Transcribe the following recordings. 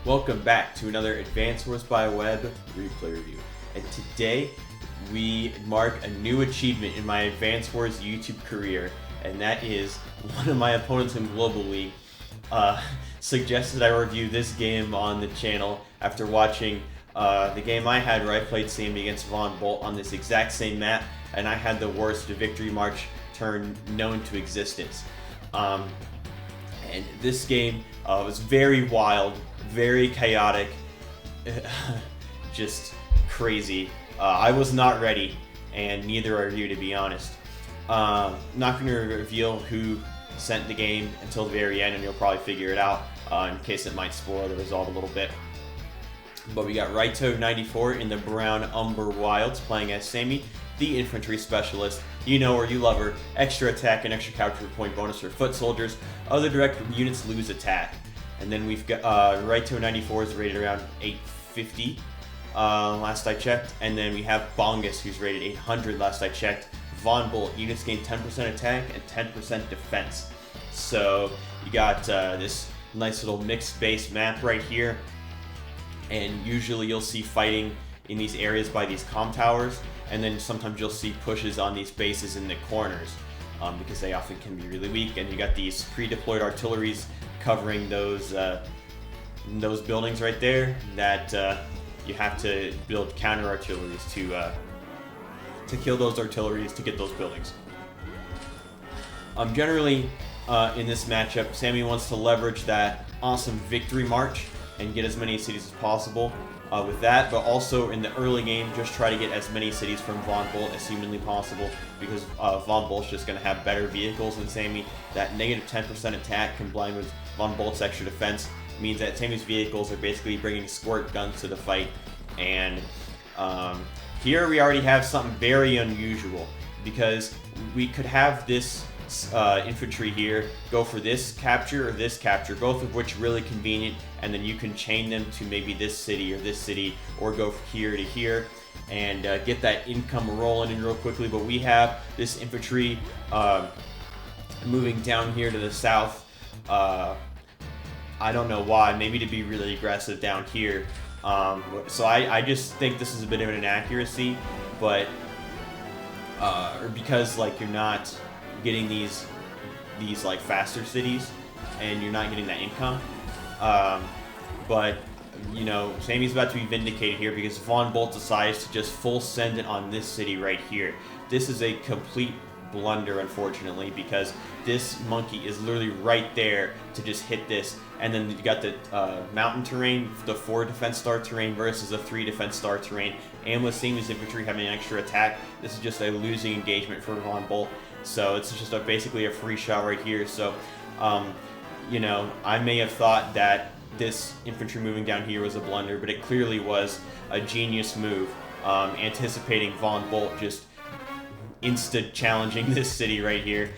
Welcome back to another Advanced Wars by Web replay review. And today we mark a new achievement in my Advanced Wars YouTube career, and that is one of my opponents in Global League suggested I review this game on the channel after watching the game I had where I played Sammy against Von Bolt on this exact same map, and I had the worst victory march turn known to existence. And this game was very wild, very chaotic, just crazy. I was not ready, and neither are you, to be honest. Not going to reveal who sent the game until the very end, and you'll probably figure it out in case it might spoil the result a little bit. But we got Raito94 in the brown Umber Wilds playing as Sammy, the infantry specialist. You know her, you love her. Extra attack and extra capture point bonus for foot soldiers. Other direct units lose attack. And then we've got Raito94 is rated around 850 last I checked. And then we have Bongus, who's rated 800 last I checked. Von Bolt, units gain 10% attack and 10% defense. So you got this nice little mixed base map right here. And usually you'll see fighting in these areas by these comm towers, and then sometimes you'll see pushes on these bases in the corners because they often can be really weak. And you got these pre-deployed artilleries covering those buildings right there that you have to build counter artilleries to kill those artilleries to get those buildings. Generally in this matchup, Sammy wants to leverage that awesome victory march and get as many cities as possible with that, but also in the early game, just try to get as many cities from Von Bolt as humanly possible, because Von Bolt's just going to have better vehicles than Sammy. That negative 10% attack combined with Von Bolt's extra defense means that Sammy's vehicles are basically bringing squirt guns to the fight. And here we already have something very unusual, because we could have this infantry here go for this capture or this capture, both of which really convenient, and then you can chain them to maybe this city or go from here to here and get that income rolling in real quickly. But we have this infantry moving down here to the south. I don't know why, maybe to be really aggressive down here. So I just think this is a bit of an inaccuracy, but or because like you're not getting these like faster cities and you're not getting that income, but you know, Sammy's about to be vindicated here because Von Bolt decides to just full send it on this city right here. This is a complete blunder, unfortunately, because this monkey is literally right there to just hit this. And then you got the mountain terrain, the 4 defense star terrain versus a 3 defense star terrain, and with Sammy's infantry having an extra attack, this is just a losing engagement for Von Bolt. So it's just basically a free shot right here. So, you know, I may have thought that this infantry moving down here was a blunder, but it clearly was a genius move, anticipating Von Bolt just insta-challenging this city right here.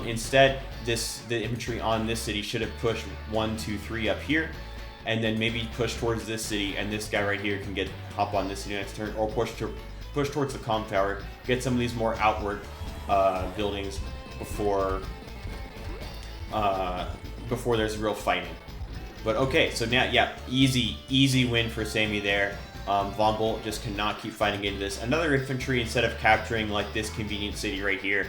Instead, the infantry on this city should have pushed 1, 2, 3 up here, and then maybe push towards this city, and this guy right here can hop on this city next turn, or push towards the comm tower, get some of these more outward buildings before there's real fighting. But okay, so now, yeah, easy win for Sammy there. Von Bolt just cannot keep fighting into this. Another infantry, instead of capturing like this convenient city right here,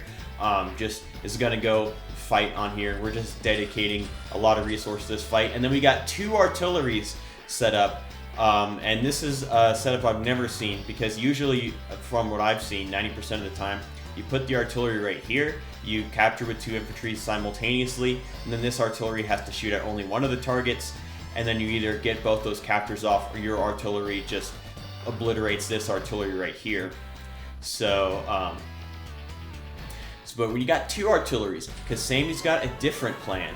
just is gonna go fight on here. We're just dedicating a lot of resources to this fight. And then we got 2 artilleries set up. And this is a setup I've never seen, because usually, from what I've seen, 90% of the time, you put the artillery right here, you capture with 2 infantry simultaneously, and then this artillery has to shoot at only one of the targets, and then you either get both those captures off or your artillery just obliterates this artillery right here. So, but when you got 2 artilleries, because Sammy's got a different plan.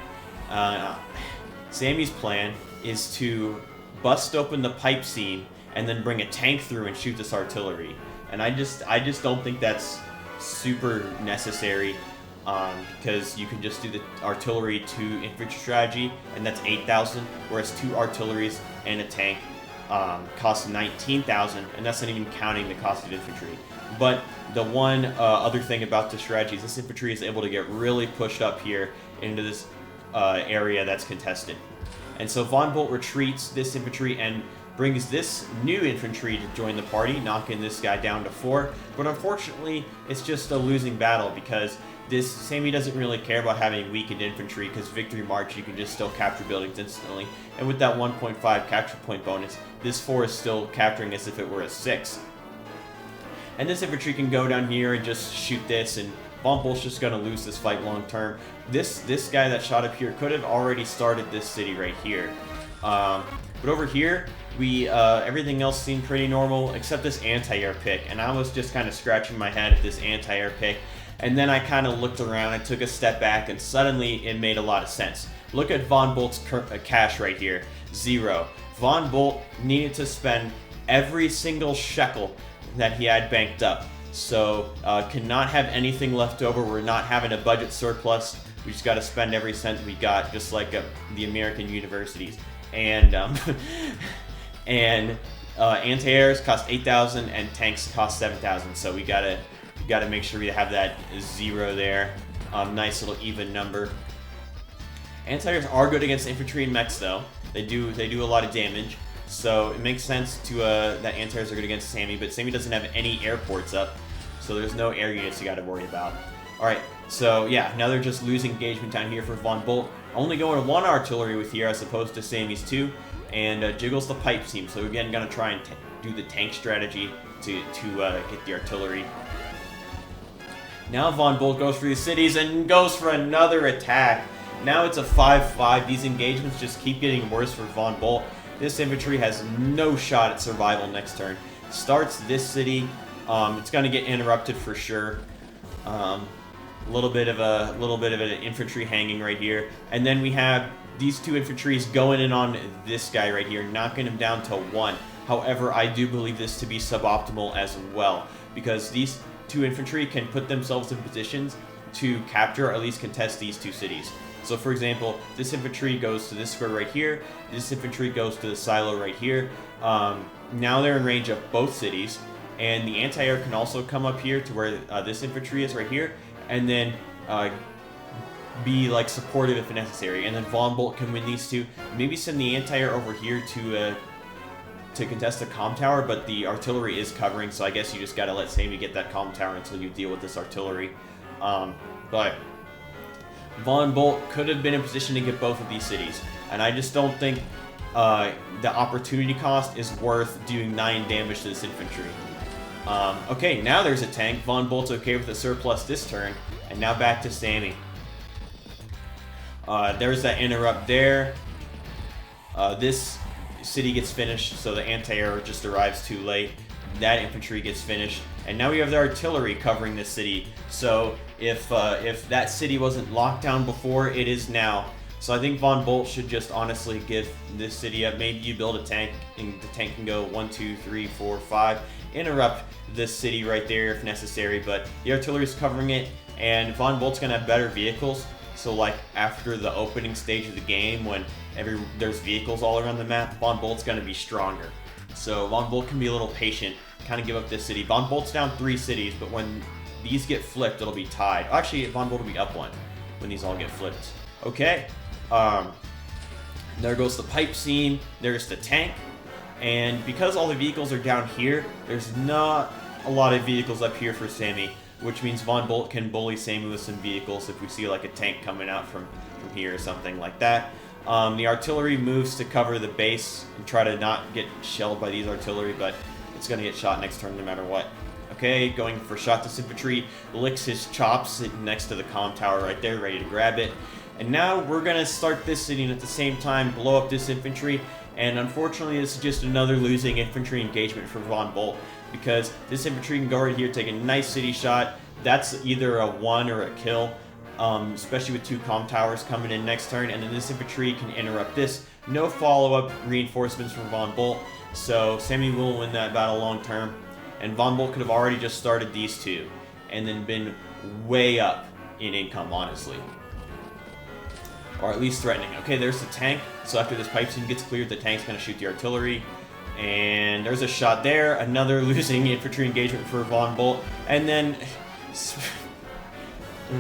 Sammy's plan is to bust open the pipe seam and then bring a tank through and shoot this artillery. And I just don't think that's super necessary, because you can just do the artillery to infantry strategy, and that's 8,000, whereas 2 artilleries and a tank cost 19,000, and that's not even counting the cost of infantry. But the one other thing about the strategy is this infantry is able to get really pushed up here into this area that's contested. And so Von Bolt retreats this infantry and brings this new infantry to join the party, knocking this guy down to 4. But unfortunately, it's just a losing battle because Sammy doesn't really care about having weakened infantry because Victory March, you can just still capture buildings instantly. And with that 1.5 capture point bonus, this 4 is still capturing as if it were a 6. And this infantry can go down here and just shoot this, and Von Bolt's just going to lose this fight long term. This guy that shot up here could have already started this city right here. But over here, everything else seemed pretty normal except this anti-air pick, and I was just kind of scratching my head at this anti-air pick. And then I kind of looked around, I took a step back, and suddenly it made a lot of sense. Look at Von Bolt's cash right here, 0. Von Bolt needed to spend every single shekel that he had banked up. So, cannot have anything left over. We're not having a budget surplus. We just got to spend every cent we got, just like the American universities. And, anti-airs cost 8,000 and tanks cost 7,000. So we gotta make sure we have that 0 there. Nice little even number. Anti-airs are good against infantry and mechs though. They do a lot of damage. So it makes sense to that anti-airs are good against Sammy, but Sammy doesn't have any airports up, so there's no air units you got to worry about. All right, so yeah, now they're just losing engagement down here for Von Bolt. Only going 1 artillery with here as opposed to Sammy's 2, and jiggles the pipe team. So again, gonna try and do the tank strategy to get the artillery. Now Von Bolt goes for these cities and goes for another attack. Now it's a 5-5. These engagements just keep getting worse for Von Bolt. This infantry has no shot at survival next turn. Starts this city. It's going to get interrupted for sure. A little bit of an infantry hanging right here, and then we have these 2 infantries going in on this guy right here, knocking him down to 1. However, I do believe this to be suboptimal as well because these 2 infantry can put themselves in positions to capture or at least contest these 2 cities. So for example, this infantry goes to this square right here, this infantry goes to the silo right here. Now they're in range of both cities, and the anti-air can also come up here to where this infantry is right here, and then be like supportive if necessary. And then Von Bolt can win these 2. Maybe send the anti-air over here to contest the comm tower, but the artillery is covering, so I guess you just gotta let Sammy get that comm tower until you deal with this artillery. But Von Bolt could have been in position to get both of these cities, and I just don't think the opportunity cost is worth doing 9 damage to this infantry. Okay, now there's a tank. Von Bolt's okay with the surplus this turn, and now back to Sammy. There's that interrupt there. This city gets finished, so the anti-air just arrives too late. That infantry gets finished, and now we have the artillery covering this city. So if that city wasn't locked down before, it is now. So I think Von Bolt should just honestly give this city up. Maybe you build a tank, and the tank can go 1, 2, 3, 4, 5. Interrupt this city right there if necessary, but the artillery is covering it, and Von Bolt's gonna have better vehicles. So like after the opening stage of the game, when there's vehicles all around the map, Von Bolt's gonna be stronger. So Von Bolt can be a little patient, kind of give up this city. Von Bolt's down 3 cities, but when these get flipped, it'll be tied. Actually, Von Bolt will be up 1 when these all get flipped. Okay, there goes the pipe seam, there's the tank, and because all the vehicles are down here, there's not a lot of vehicles up here for Sammy, which means Von Bolt can bully Sammy with some vehicles if we see like a tank coming out from here or something like that. The artillery moves to cover the base and try to not get shelled by these artillery, but it's going to get shot next turn no matter what. Okay, going for shot. This infantry licks his chops sitting next to the comm tower right there, ready to grab it. And now we're going to start this city and at the same time blow up this infantry. And unfortunately, this is just another losing infantry engagement for Von Bolt, because this infantry can go right here, take a nice city shot. That's either a 1 or a kill, especially with 2 comm towers coming in next turn. And then this infantry can interrupt this. No follow-up reinforcements from Von Bolt, so Sammy will win that battle long term. And Von Bolt could have already just started these 2 and then been way up in income, honestly. Or at least threatening. Okay, there's the tank. So after this pipe seam gets cleared, the tank's going to shoot the artillery. And there's a shot there. Another losing infantry engagement for Von Bolt. And then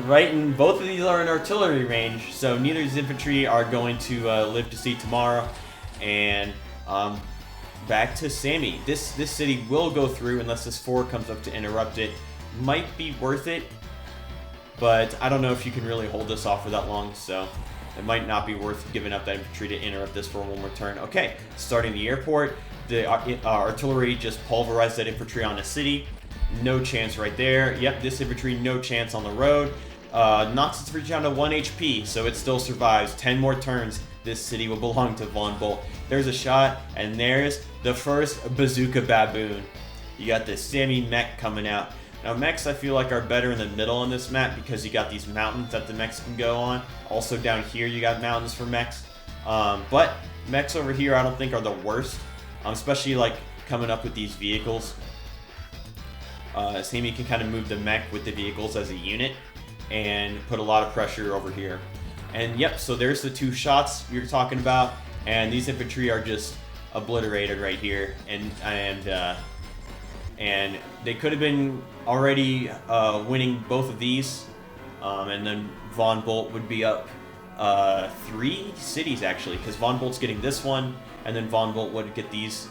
right, and both of these are in artillery range, so neither of these infantry are going to live to see tomorrow. And back to Sammy. This city will go through unless this fort comes up to interrupt it. Might be worth it, but I don't know if you can really hold this off for that long, so it might not be worth giving up that infantry to interrupt this for one more turn. Okay, starting the airport. The artillery just pulverized that infantry on the city. No chance right there. Yep, this infantry, no chance on the road. Knocks its infantry down to 1 HP, so it still survives. 10 more turns, this city will belong to Von Bolt. There's a shot, and there's the first Bazooka Baboon. You got this Sammy mech coming out. Now, mechs I feel like are better in the middle on this map because you got these mountains that the mechs can go on. Also down here you got mountains for mechs. But mechs over here I don't think are the worst, especially like coming up with these vehicles. Sammy can kind of move the mech with the vehicles as a unit and put a lot of pressure over here. And yep, so there's the 2 shots you're talking about, and these infantry are just obliterated right here, and they could have been already winning both of these, and then Von Bolt would be up 3 cities actually, because Von Bolt's getting this one, and then Von Bolt would get these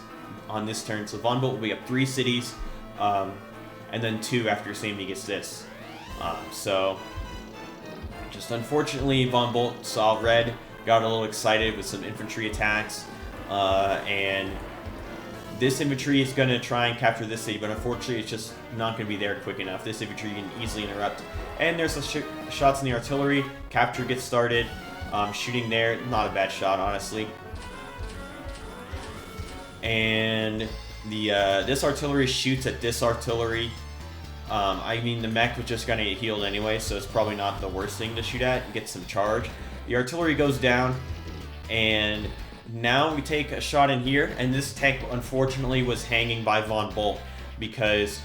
on this turn. So Von Bolt will be up 3 cities, and then 2 after Sammy gets this. So just unfortunately, Von Bolt saw red, got a little excited with some infantry attacks, and this infantry is going to try and capture this city, but unfortunately it's just not going to be there quick enough. This infantry can easily interrupt. And there's the shots in the artillery. Capture gets started. Shooting there, not a bad shot, honestly. And the this artillery shoots at this artillery. I mean, the mech was just going to get healed anyway, so it's probably not the worst thing to shoot at and get some charge. The artillery goes down, and now we take a shot in here, and this tank unfortunately was hanging by Von Bolt because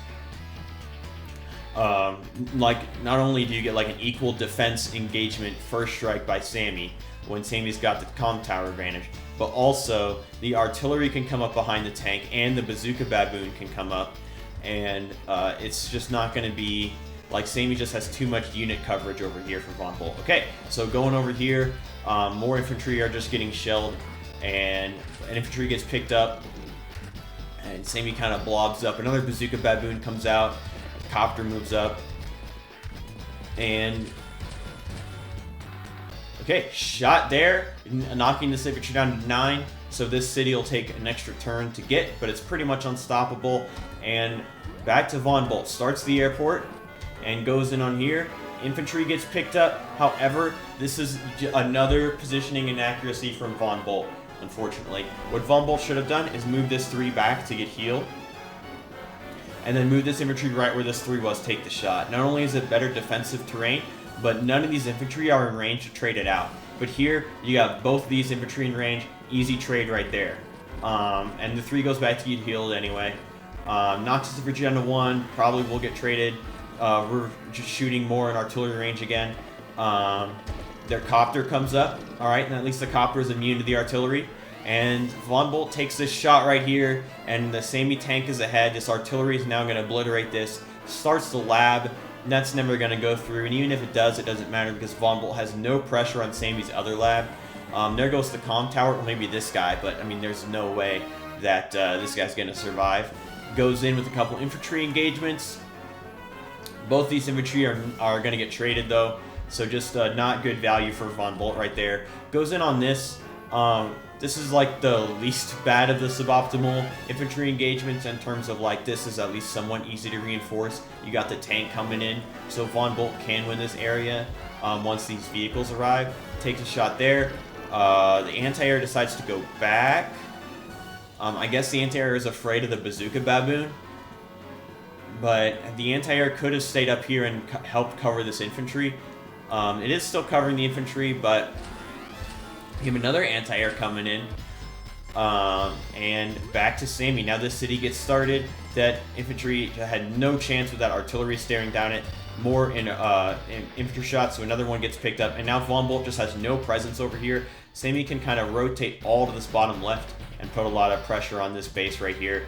like not only do you get like an equal defense engagement first strike by Sammy when Sammy's got the comm tower advantage, but also the artillery can come up behind the tank and the Bazooka Baboon can come up, and it's just not going to be like Sammy just has too much unit coverage over here for Von Bolt. Okay, so going over here, more infantry are just getting shelled, and an infantry gets picked up, and Sammy kind of blobs up. Another Bazooka Baboon comes out, a copter moves up, and okay, shot there, knocking this infantry down to 9. So this city will take an extra turn to get, but it's pretty much unstoppable. And back to Von Bolt, starts the airport and goes in on here. Infantry gets picked up. However, this is another positioning inaccuracy from Von Bolt, unfortunately. What Von Bolt should have done is move this 3 back to get healed, and then move this infantry right where this 3 was, take the shot. Not only is it better defensive terrain, but none of these infantry are in range to trade it out. But here, you got both of these infantry in range, easy trade right there. And the 3 goes back to get healed anyway. Knocks this infantry down to 1, probably will get traded. We're just shooting more in artillery range again. Their copter comes up, alright, and at least the copter is immune to the artillery. And Von Bolt takes this shot right here, and the Sammy tank is ahead. This artillery is now going to obliterate this. Starts the lab. That's never going to go through, and even if it does, it doesn't matter because Von Bolt has no pressure on Sammy's other lab. There goes the comm tower, or maybe this guy, but I mean, there's no way that this guy's going to survive. Goes in with a couple infantry engagements. Both these infantry are going to get traded though, so just not good value for Von Bolt right there. Goes in on this. This is like the least bad of the suboptimal infantry engagements in terms of like this is at least somewhat easy to reinforce. You got the tank coming in, so Von Bolt can win this area once these vehicles arrive. Takes a shot there. The anti-air decides to go back. I guess the anti-air is afraid of the Bazooka Baboon, but the anti-air could have stayed up here and helped cover this infantry. It is still covering the infantry, but we have another anti-air coming in, and back to Sammy. Now this city gets started. That infantry had no chance with that artillery staring down it. More in infantry shots, so another one gets picked up, and now Von Bolt just has no presence over here. Sammy can kind of rotate all to this bottom left and put a lot of pressure on this base right here,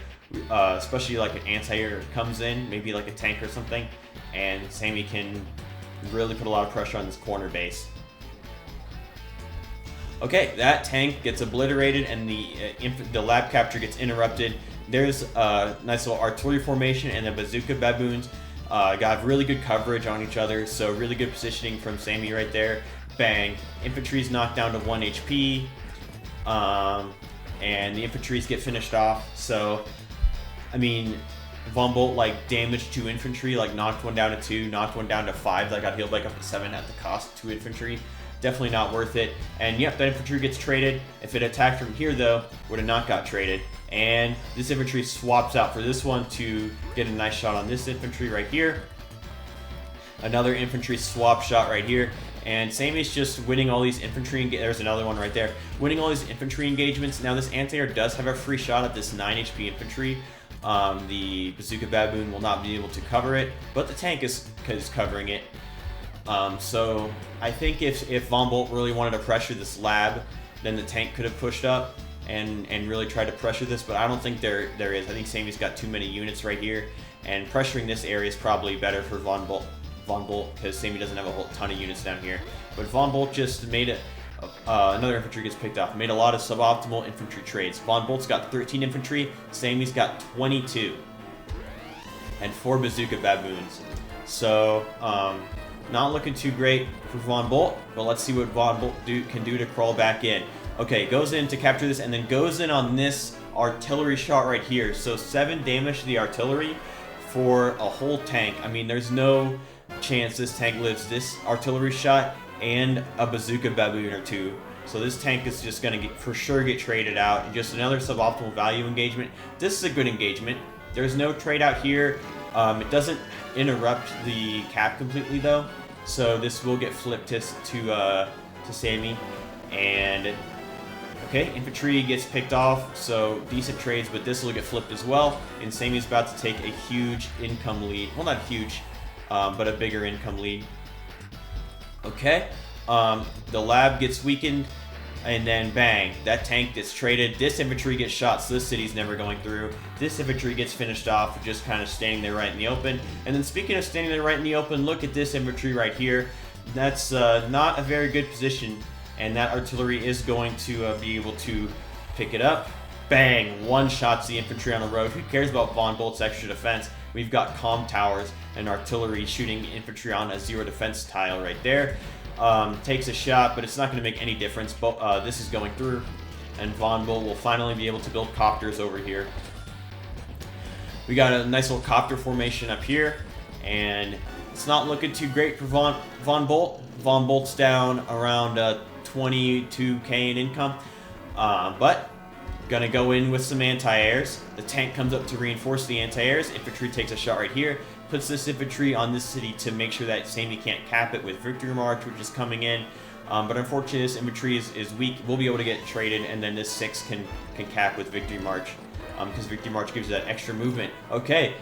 especially like an anti-air comes in, maybe like a tank or something, and Sammy can really put a lot of pressure on this corner base. Okay, that tank gets obliterated, and the lab capture gets interrupted. There's a nice little artillery formation, and the bazooka baboons got really good coverage on each other, so really good positioning from Sammy right there. Bang. Infantry's knocked down to 1 HP, and the infantries get finished off. So, I mean, Von Bolt, like, damaged 2 infantry, like, knocked one down to 2, knocked one down to 5, that got healed, like, up to 7 at the cost of 2 infantry. Definitely not worth it. And, yep, that infantry gets traded. If it attacked from here, though, would have not got traded. And this infantry swaps out for this one to get a nice shot on this infantry right here. Another infantry swap shot right here. And Sammy's just winning all these infantry. There's another one right there. Winning all these infantry engagements. Now, this anti-air does have a free shot at this 9 HP infantry. The bazooka baboon will not be able to cover it, but the tank is covering it. So I think if Von Bolt really wanted to pressure this lab, then the tank could have pushed up and really tried to pressure this, but I don't think there is. I think Sammy's got too many units right here, and pressuring this area is probably better for Von Bolt because Sammy doesn't have a whole ton of units down here. But Von Bolt just made another infantry gets picked off. Made a lot of suboptimal infantry trades. Von Bolt's got 13 infantry. Sammy's got 22. And 4 bazooka baboons. So, not looking too great for Von Bolt. But let's see what Von Bolt can do to crawl back in. Okay, goes in to capture this and then goes in on this artillery shot right here. So 7 damage to the artillery for a whole tank. I mean, there's no chance this tank lives this artillery shot and a bazooka baboon or 2. So this tank is just going to for sure get traded out. Just another suboptimal value engagement. This is a good engagement. There's no trade out here. It doesn't interrupt the cap completely though. So this will get flipped to Sammy. And okay, infantry gets picked off. So decent trades, but this will get flipped as well. And Sammy's about to take a huge income lead. Well, not huge, but a bigger income lead. Okay, the lab gets weakened, and then bang, that tank gets traded. This infantry gets shot, so this city's never going through. This infantry gets finished off, just kind of standing there right in the open. And then speaking of standing there right in the open, look at this infantry right here. That's not a very good position, and that artillery is going to be able to pick it up. Bang, one-shots the infantry on the road. Who cares about Von Bolt's extra defense? We've got comm towers and artillery shooting infantry on a 0 defense tile right there. Takes a shot, but it's not going to make any difference. But this is going through, and Von Bolt will finally be able to build copters over here. We got a nice little copter formation up here, and it's not looking too great for Von Bolt. Von Bolt's down around 22k in income, but gonna go in with some anti-airs. The tank comes up to reinforce the anti-airs. Infantry takes a shot right here. Puts this infantry on this city to make sure that Sammy can't cap it with Victory March, which is coming in. But unfortunately, this infantry is weak. We'll be able to get traded, and then this 6 can cap with Victory March. Because Victory March gives you that extra movement. Okay,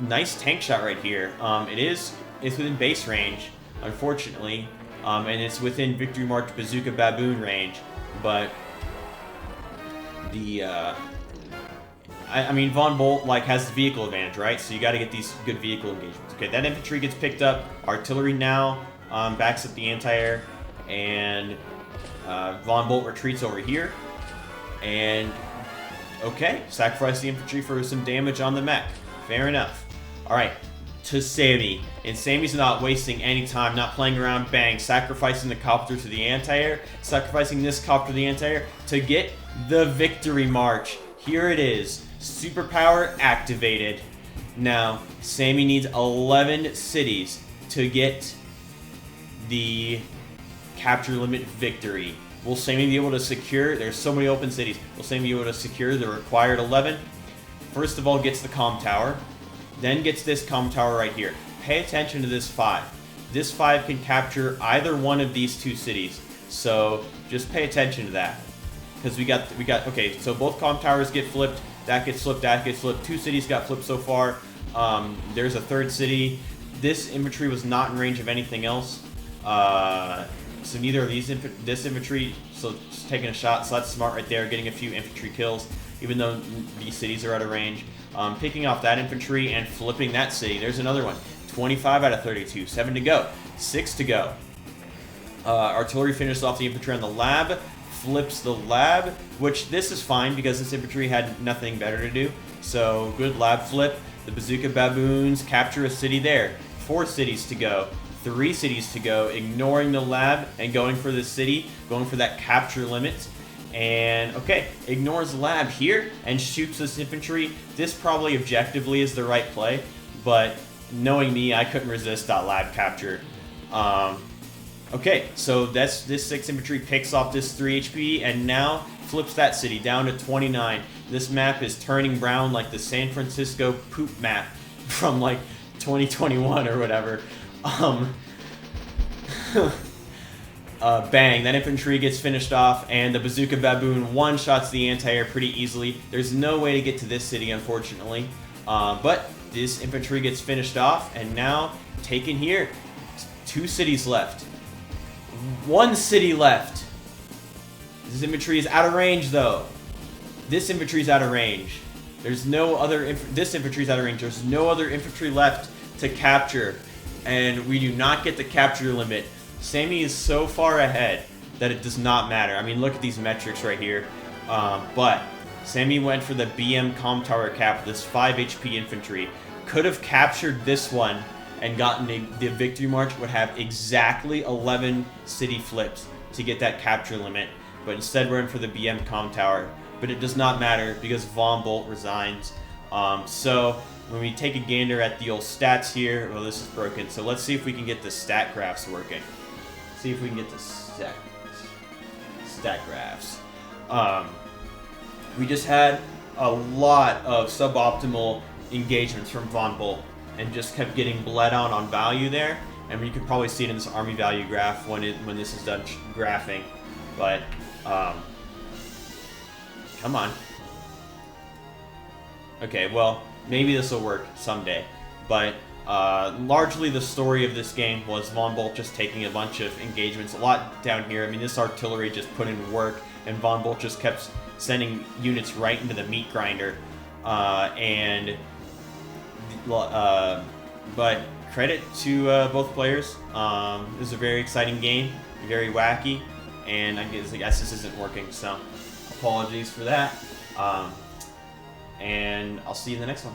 nice tank shot right here. It's within base range, unfortunately. And it's within Victory March Bazooka Baboon range. But the I mean, Von Bolt has the vehicle advantage, right? So you got to get these good vehicle engagements. Okay, that infantry gets picked up. Artillery now backs up the anti-air, and Von Bolt retreats over here. And okay, sacrifice the infantry for some damage on the mech. Fair enough. All right, to Sammy, and Sammy's not wasting any time, not playing around. Bang, sacrificing the copter to the anti-air, sacrificing this copter to the anti-air to get the Victory March. Here it is. Superpower activated. Now, Sammy needs 11 cities to get the capture limit victory. Will Sammy be able to secure? There's so many open cities. Will Sammy be able to secure the required 11? First of all, gets the comm tower. Then gets this comm tower right here. Pay attention to this 5. This 5 can capture either one of these 2 cities. So just pay attention to that. Because we got okay, so both comm towers get flipped, that gets flipped, that gets flipped. 2 cities got flipped so far. There's a 3rd city. This infantry was not in range of anything else. So neither of this infantry, so it's taking a shot, so that's smart right there, getting a few infantry kills, even though these cities are out of range. Picking off that infantry and flipping that city. There's another one. 25 out of 32, 7 to go. 6 to go. Artillery finishes off the infantry on the lab, flips the lab, which this is fine because this infantry had nothing better to do. So good lab flip. The bazooka baboons capture a city there. 4 cities to go. 3 cities to go, ignoring the lab and going for the city, going for that capture limit. And, okay, ignores the lab here and shoots this infantry. This probably objectively is the right play, but knowing me, I couldn't resist that lab capture. Okay, so this 6 infantry picks off this 3 HP and now flips that city down to 29. This map is turning brown like the San Francisco poop map from like 2021 or whatever. Bang, that infantry gets finished off, and the bazooka baboon one-shots the anti-air pretty easily. There's no way to get to this city, unfortunately. But this infantry gets finished off, and now taken here. 2 cities left. 1 city left. This infantry is out of range, though. This infantry is out of range. There's no other... This infantry is out of range. There's no other infantry left to capture. And we do not get the capture limit. Sammy is so far ahead that it does not matter. I mean, look at these metrics right here. But Sammy went for the BM comm tower cap with this 5 HP infantry. Could have captured this one and gotten the victory march, would have exactly 11 city flips to get that capture limit. But instead we're in for the BM comm tower. But it does not matter because Von Bolt resigns. So when we take a gander at the old stats here, well, this is broken. So let's see if we can get the stat graphs working. See if we can get the stat graphs. We just had a lot of suboptimal engagements from Von Bolt and just kept getting bled on value there. And you can probably see it in this army value graph when this is done graphing. But come on. Okay, well, maybe this will work someday. But largely the story of this game was Von Bolt just taking a bunch of engagements, a lot down here. I mean, this artillery just put in work, and Von Bolt just kept sending units right into the meat grinder. But credit to both players. This is a very exciting game, very wacky, and I guess this isn't working, so apologies for that. And I'll see you in the next one.